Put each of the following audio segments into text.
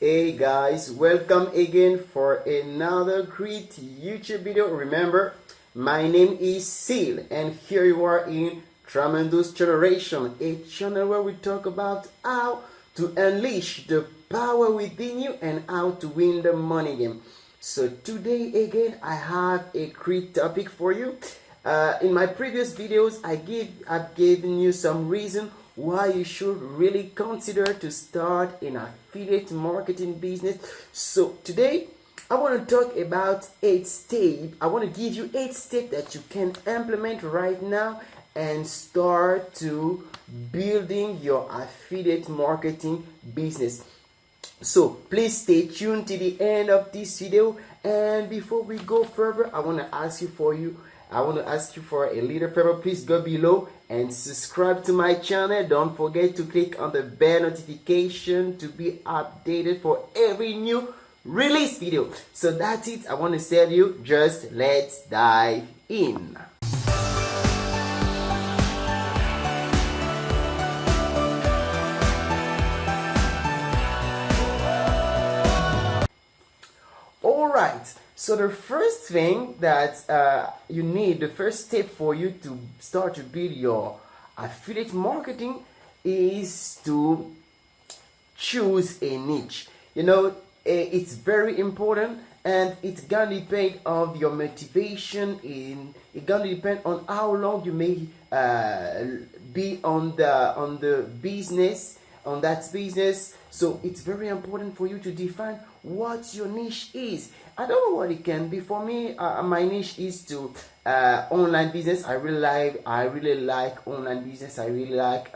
Hey guys, welcome again for another great YouTube video. Remember, my name is Seal and here you are in Tremendous Generation, a channel where we talk about how to unleash the power within you and how to win the money game. So today again, I have a great topic for you. In my previous videos, I've given you some reason why you should really consider to start an affiliate marketing business. So today I want to talk about 8 steps. I want to give you 8 steps that you can implement right now and start to building your affiliate marketing business. So please stay tuned to the end of this video, and before we go further, I want to ask you for a little favor. Please go below and subscribe to my channel. Don't forget to click on the bell notification to be updated for every new release video. So that's it. I want to tell you, just let's dive in. Alright, so the first thing that you need, the first step for you to start to build your affiliate marketing is to choose a niche. It's very important, and it's gonna depend on your motivation. It's gonna depend on how long you may be on the business, on that business. So it's very important for you to define what your niche is. I don't know what it can be. For me, my niche is to online business. I really like online business. I really like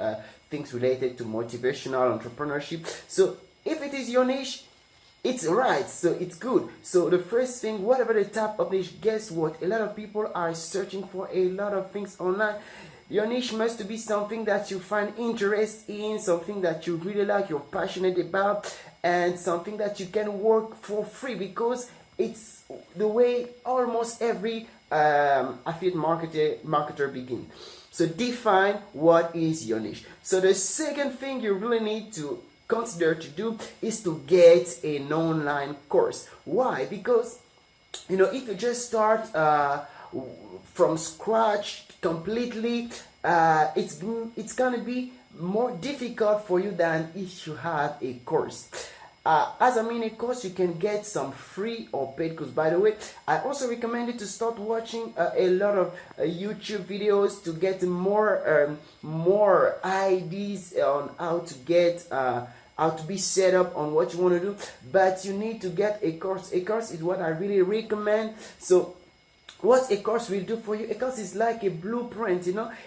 things related to motivational entrepreneurship. So if it is your niche, it's right, so it's good. So the first thing, whatever the type of niche, guess what? A lot of people are searching for a lot of things online. Your niche must be something that you find interest in, something that you really like, you're passionate about, and something that you can work for free, because it's the way almost every affiliate marketer begins. So define what is your niche. So the second thing you really need to consider to do is to get an online course. Why? Because if you just start from scratch completely, it's gonna be more difficult for you than if you have a course. As a mini course, you can get some free or paid course. By the way, I also recommend you to start watching a lot of YouTube videos to get more ideas on how to be set up on what you want to do. But you need to get a course. A course is what I really recommend. So what a course will do for you, a course is like a blueprint.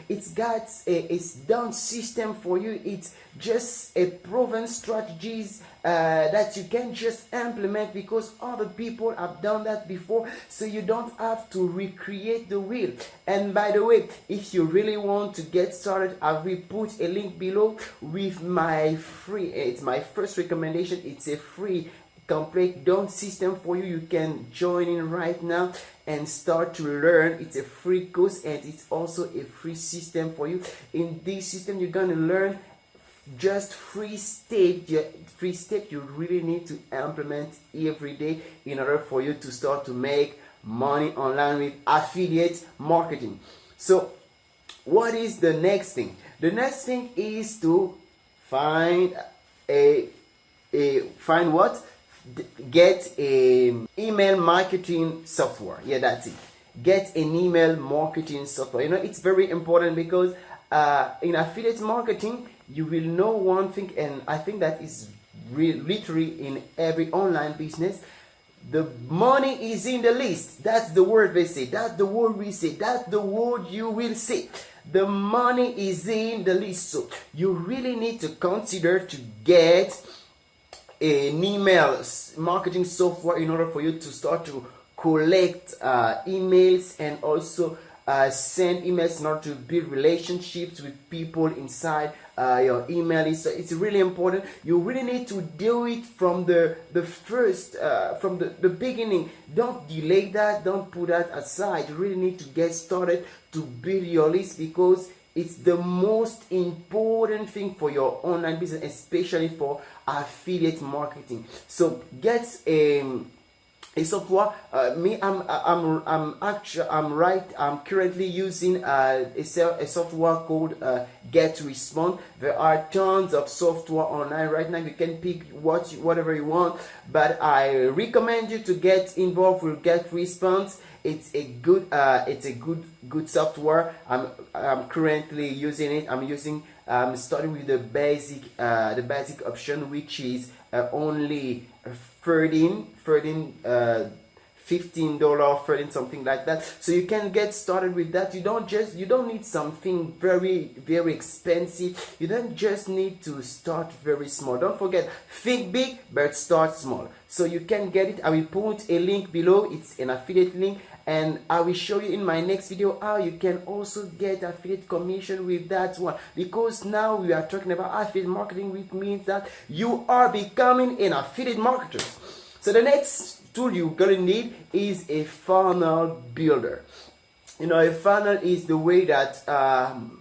It's got a done system for you. It's just a proven strategies that you can just implement, because other people have done that before, so you don't have to recreate the wheel. And by the way, if you really want to get started, I will put a link below with my free, it's my first recommendation. It's a free complete done system for you. You can join in right now and start to learn. It's a free course, and it's also a free system for you. In this system, you're gonna learn just three steps you really need to implement every day in order for you to start to make money online with affiliate marketing. So what is the next thing? The next thing is to find get an email marketing software. Yeah, that's it. Get an email marketing software. It's very important, because in affiliate marketing, you will know one thing, and I think that is literally in every online business. The money is in the list. That's the word they say. That's the word we say. That's the word you will say. The money is in the list. So you really need to consider to get an email marketing software in order for you to start to collect emails, and also send emails in order to build relationships with people inside your email list. So it's really important. You really need to do it from the first, from the beginning. Don't delay that. Don't put that aside. You really need to get started to build your list, because It's the most important thing for your online business, especially for affiliate marketing. So get a software. I'm currently using a software called GetResponse. There are tons of software online right now. You can pick whatever you want, but I recommend you to get involved with GetResponse. It's a good software. I'm currently using it. I'm starting with the basic option, which is only $13, $15, 13, something like that. So you can get started with that. You don't need something very expensive. You don't just need to start very small. Don't forget, think big but start small. So you can get it. I will put a link below. It's an affiliate link, and I will show you in my next video how you can also get affiliate commission with that one, because now we are talking about affiliate marketing, which means that you are becoming an affiliate marketer. So the next tool you're gonna need is a funnel builder. A funnel is the way that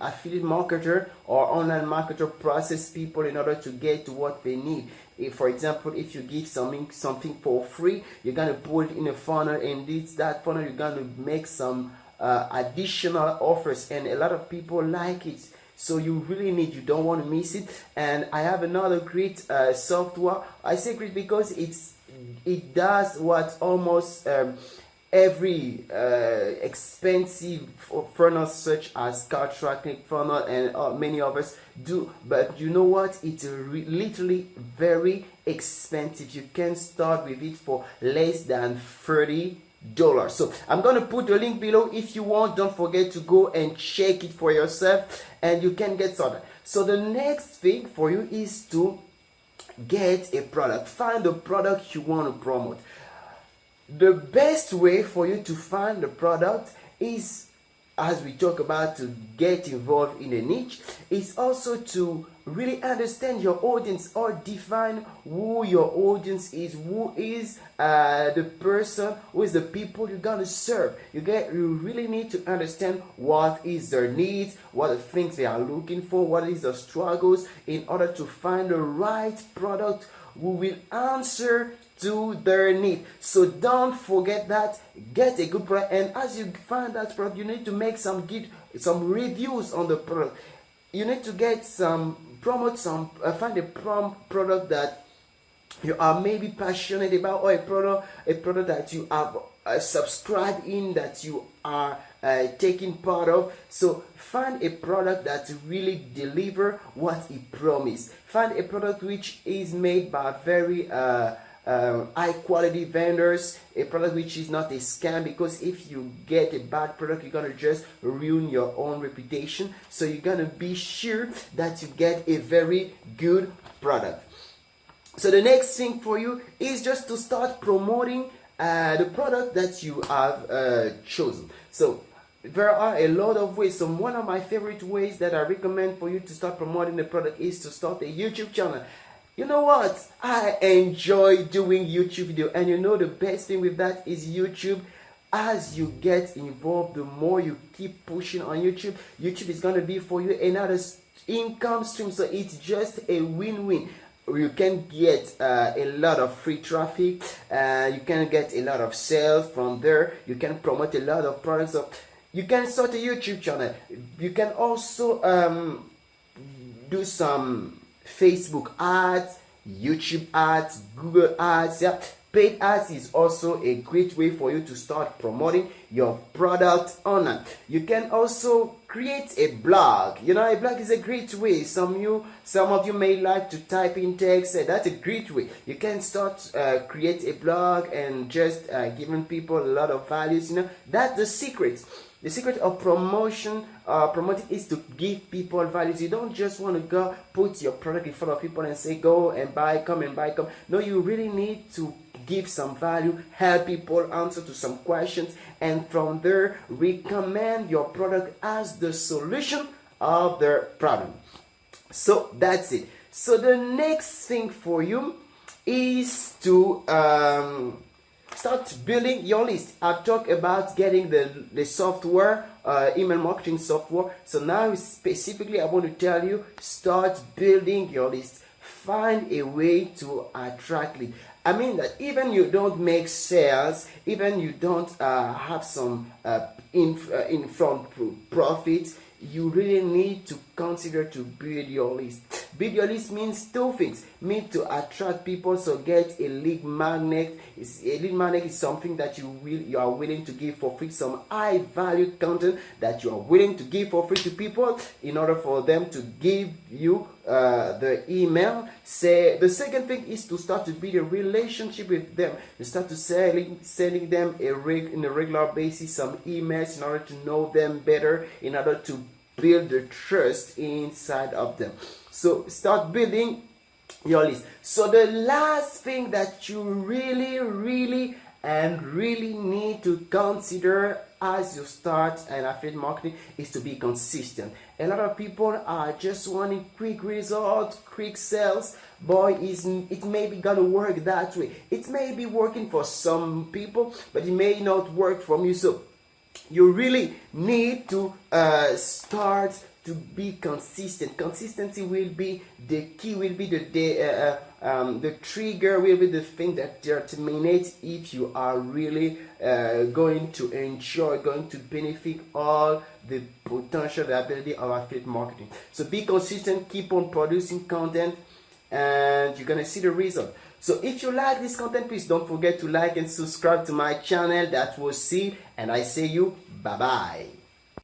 affiliate marketer or online marketer process people in order to get to what they need. For example, if you give something for free, you're gonna put it in a funnel, and that funnel you're gonna make some additional offers, and a lot of people like it. So you don't want to miss it. And I have another great software. I say great because it does what almost every expensive funnel such as CarTrack, funnel, and many others do. But you know what? It's literally very expensive. You can start with it for less than $30. So I'm gonna put the link below. If you want, don't forget to go and check it for yourself, and you can get started. So the next thing for you is to get a product. Find the product you want to promote. The best way for you to find the product is, as we talk about, to get involved in a niche, is also to really understand your audience, or define who your audience is. Who is the person, who is the people you're gonna serve. You really need to understand what is their needs, what the things they are looking for, what is their struggles, in order to find the right product who will answer to their need. So don't forget that. Get a good product, and as you find that product, you need to make some reviews on the product. You need to get find a product that you are maybe passionate about, or a product that you have subscribed in, that you are taking part of. So find a product that really deliver what it promised. Find a product which is made by very high quality vendors, a product which is not a scam, because if you get a bad product, you're gonna just ruin your own reputation. So you're gonna be sure that you get a very good product. So the next thing for you is just to start promoting the product that you have chosen. So there are a lot of ways. So one of my favorite ways that I recommend for you to start promoting the product is to start a YouTube channel. You know what? I enjoy doing YouTube video, and the best thing with that is YouTube. As you get involved, the more you keep pushing on YouTube, YouTube is gonna be for you another income stream. So it's just a win-win. You can get a lot of free traffic, you can get a lot of sales from there, you can promote a lot of products. So you can start a YouTube channel. You can also do some Facebook ads, YouTube ads, Google ads. Yeah, paid ads is also a great way for you to start promoting your product online. You can also create a blog. A blog is a great way. Some of you may like to type in text. That's a great way. You can start create a blog and just giving people a lot of values. That's the secret. The secret of promoting is to give people values. You don't just want to go put your product in front of people and say go and buy, come and buy, come. No, you really need to give some value, help people answer to some questions, and from there recommend your product as the solution of their problem. So that's it. So the next thing for you is to start building your list. I've talked about getting the software, email marketing software. So now specifically I want to tell you, start building your list. Find a way to attract leads. I mean that even you don't make sales, even you don't have some in front profit, you really need to consider to build your list. Build your list means two things. Mean to attract people, so get a lead magnet. A lead magnet is something that you are willing to give for free, some high value content that you are willing to give for free to people in order for them to give you the email. Say the second thing is to start to build a relationship with them. You start to sending them in a regular basis some emails in order to know them better, in order to build the trust inside of them. So start building your list. So the last thing that you really need to consider as you start an affiliate marketing is to be consistent. A lot of people are just wanting quick results, quick sales. Boy, it may be gonna work that way. It may be working for some people, but it may not work for you. So you really need to start to be consistent. Consistency will be the key, will be the trigger, will be the thing that determines if you are really going to enjoy, going to benefit all the potential, the ability of affiliate marketing. So be consistent, keep on producing content, and you're gonna see the result. So if you like this content, please don't forget to like and subscribe to my channel. That was Sid, and I say you bye bye.